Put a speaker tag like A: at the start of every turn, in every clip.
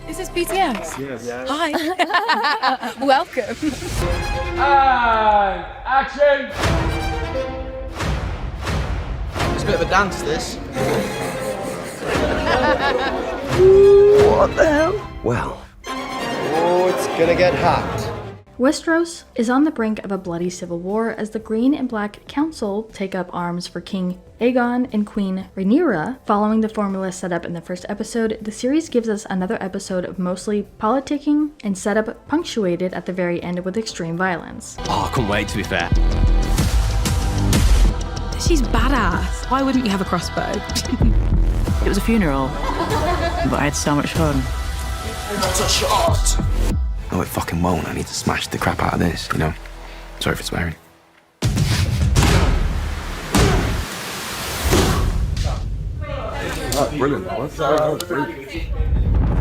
A: Is this BTS?
B: Yes.
A: Hi. Welcome.
C: And action!
D: It's a bit of a dance, this.
E: What the hell? Well.
D: Oh, it's gonna get hot.
F: Westeros is on the brink of a bloody civil war as the Green and Black Council take up arms for King Aegon and Queen Rhaenyra. Following the formula set up in the first episode, the series gives us another episode of mostly politicking and setup punctuated at the very end with extreme violence.
E: Oh, I couldn't wait, to be fair.
G: She's badass. Why wouldn't you have a crossbow?
H: It was a funeral, but I had so much fun.
E: That's a shot! No, it fucking won't. I need to smash the crap out of this, you know? Sorry for swearing.
B: Brilliant.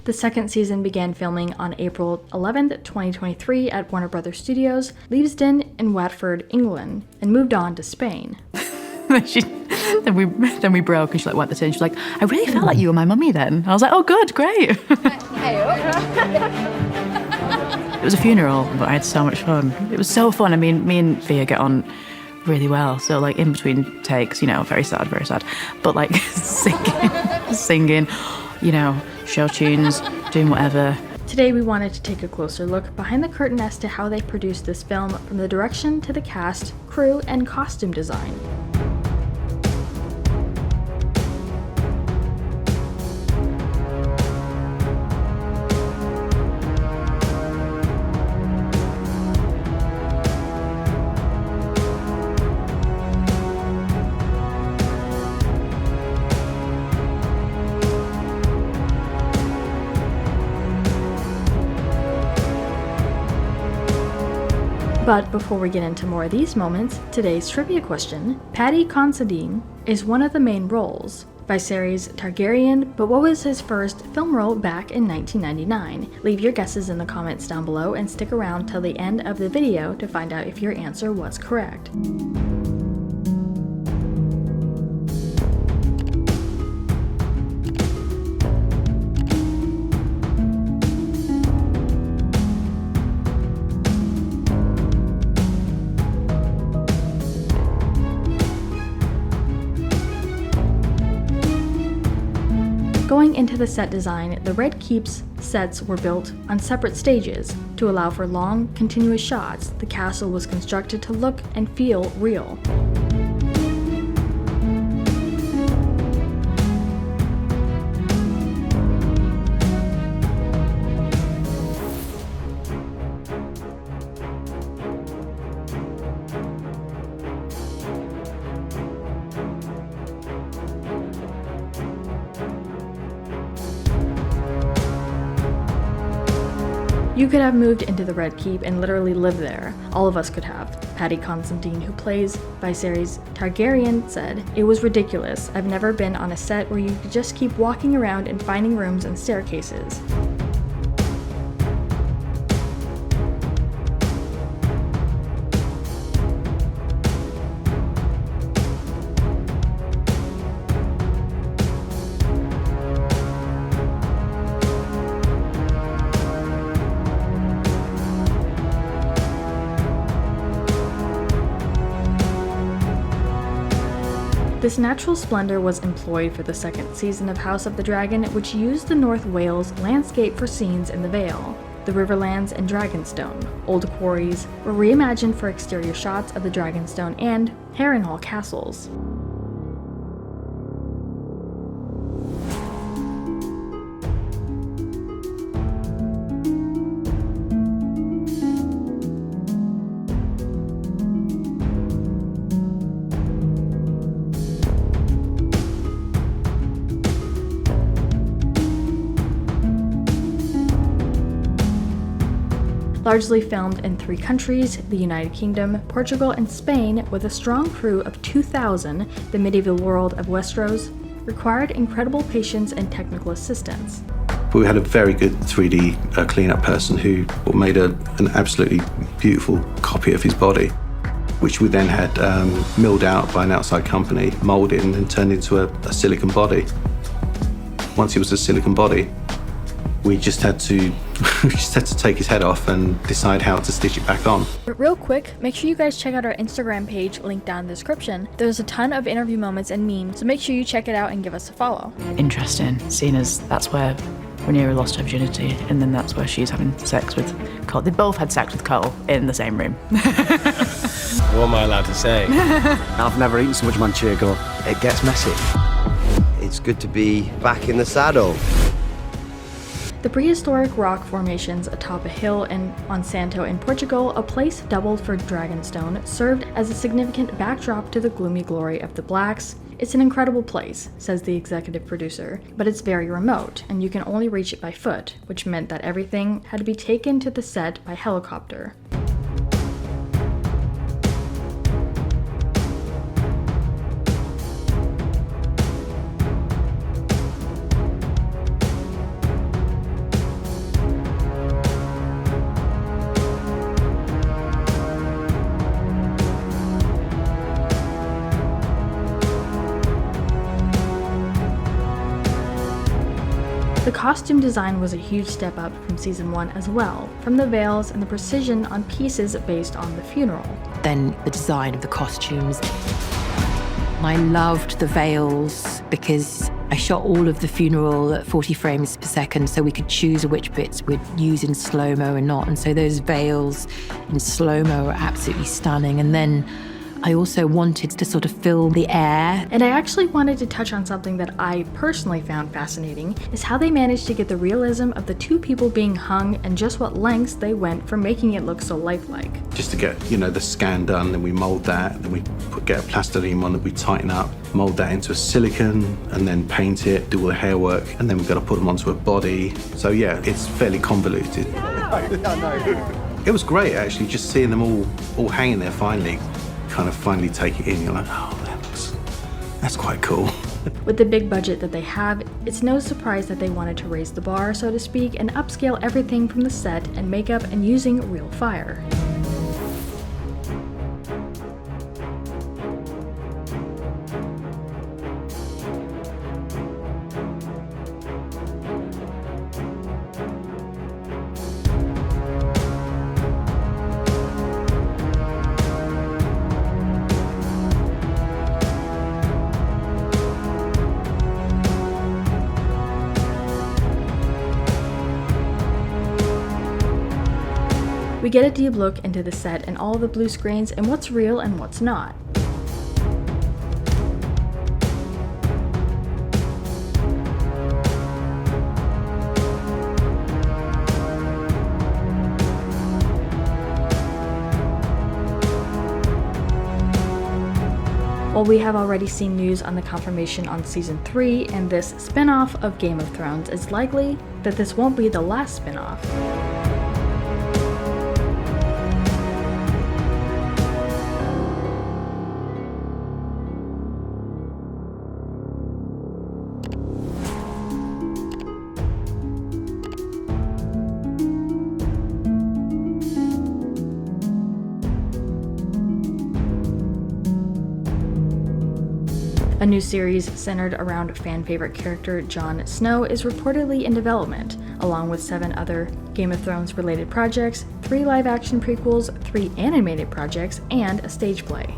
F: The second season began filming on April 11th, 2023 at Warner Brothers Studios, Leavesden in Watford, England, and moved on to Spain.
H: Then we broke and she wiped the tin. She's like, I really felt like you were my mummy then. I was like, oh good, great. It was a funeral, but I had so much fun. It was so fun. I mean, me and Phia get on really well. So like in between takes, you know, very sad. But like singing, you know, show tunes, doing whatever.
F: Today we wanted to take a closer look behind the curtain as to how they produced this film, from the direction to the cast, crew, and costume design. But before we get into more of these moments, today's trivia question: Paddy Considine is one of the main roles. Viserys Targaryen, but what was his first film role back in 1999? Leave your guesses in the comments down below and stick around till the end of the video to find out if your answer was correct. Going into the set design, the Red Keep's sets were built on separate stages. To allow for long, continuous shots, the castle was constructed to look and feel real. You could have moved into the Red Keep and literally lived there. All of us could have. Paddy Considine, who plays Viserys Targaryen, said, "It was ridiculous. I've never been on a set where you could just keep walking around and finding rooms and staircases." This natural splendor was employed for the second season of House of the Dragon, which used the North Wales landscape for scenes in the Vale. The Riverlands and Dragonstone, old quarries, were reimagined for exterior shots of the Dragonstone and Harrenhal castles. Largely filmed in 3 countries, the United Kingdom, Portugal, and Spain, with a strong crew of 2,000, the medieval world of Westeros required incredible patience and technical assistance.
I: But we had a very good 3D cleanup person who made an absolutely beautiful copy of his body, which we then had milled out by an outside company, molded and then turned into a silicone body. Once it was a silicone body, We just had to take his head off and decide how to stitch it back on.
F: But real quick, make sure you guys check out our Instagram page, linked down in the description. There's a ton of interview moments and memes, so make sure you check it out and give us a follow.
H: Interesting, seeing as that's where Rhaenyra lost her virginity, and then that's where she's having sex with Cole. They both had sex with Cole in the same room.
B: What am I allowed to say?
C: I've never eaten so much manchego.
D: It gets messy. It's good to be back in the saddle.
F: The prehistoric rock formations atop a hill in Monsanto in Portugal, a place doubled for Dragonstone, served as a significant backdrop to the gloomy glory of the Blacks. It's an incredible place, says the executive producer, but it's very remote, and you can only reach it by foot, which meant that everything had to be taken to the set by helicopter. The costume design was a huge step up from season 1 as well, from the veils and the precision on pieces based on the funeral.
J: Then the design of the costumes. I loved the veils because I shot all of the funeral at 40 frames per second so we could choose which bits we'd use in slow-mo and not. And so those veils in slow-mo are absolutely stunning. And then I also wanted to sort of fill the air.
F: And I actually wanted to touch on something that I personally found fascinating, is how they managed to get the realism of the two people being hung and just what lengths they went for making it look so lifelike.
I: Just to get, the scan done, then we mold that, then we get a plastodyne on it, we tighten up, mold that into a silicone, and then paint it, do all the hair work, and then we've got to put them onto a body. So yeah, it's fairly convoluted. It was great actually, just seeing them all hanging there finally. Kind of finally take it in, you're like, oh, that's quite cool.
F: With the big budget that they have, it's no surprise that they wanted to raise the bar, so to speak, and upscale everything from the set and makeup and using real fire. We get a deep look into the set and all the blue screens and what's real and what's not. While we have already seen news on the confirmation on season 3 and this spin-off of Game of Thrones, it's likely that this won't be the last spin-off. A new series centered around fan-favorite character Jon Snow is reportedly in development, along with 7 other Game of Thrones related projects, 3 live-action prequels, 3 animated projects, and a stage play.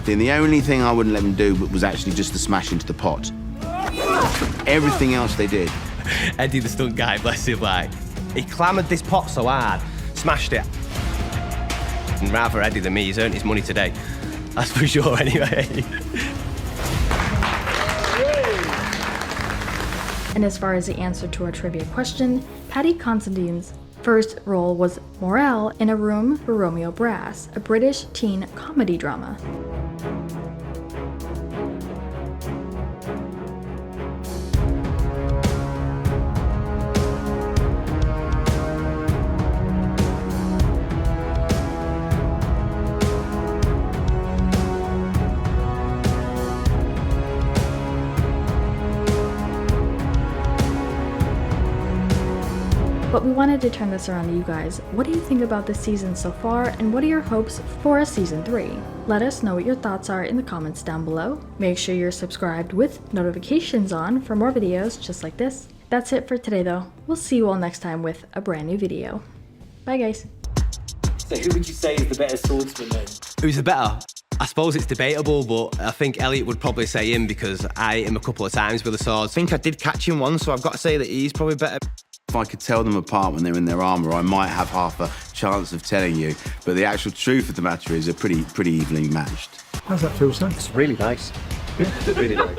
K: Then the only thing I wouldn't let them do was actually just to smash into the pot. Everything else they did.
B: Eddie the stunt guy, bless him, he clamoured this pot so hard, smashed it. And rather Eddie than me, he's earned his money today. That's for sure, anyway.
F: And as far as the answer to our trivia question, Paddy Considine's first role was Morel in A Room for Romeo Brass, a British teen comedy drama. But we wanted to turn this around to you guys. What do you think about this season so far, and what are your hopes for a season 3? Let us know what your thoughts are in the comments down below. Make sure you're subscribed with notifications on for more videos just like this. That's it for today though. We'll see you all next time with a brand new video. Bye guys.
L: So who would you say is the better swordsman then?
B: Who's the better? I suppose it's debatable, but I think Elliot would probably say him because I hit him a couple of times with the swords.
K: I think I did catch him once, so I've got to say that he's probably better. If I could tell them apart when they're in their armour, I might have half a chance of telling you. But the actual truth of the matter is they're pretty evenly matched.
C: How's that feel, son? It's really nice. Really nice.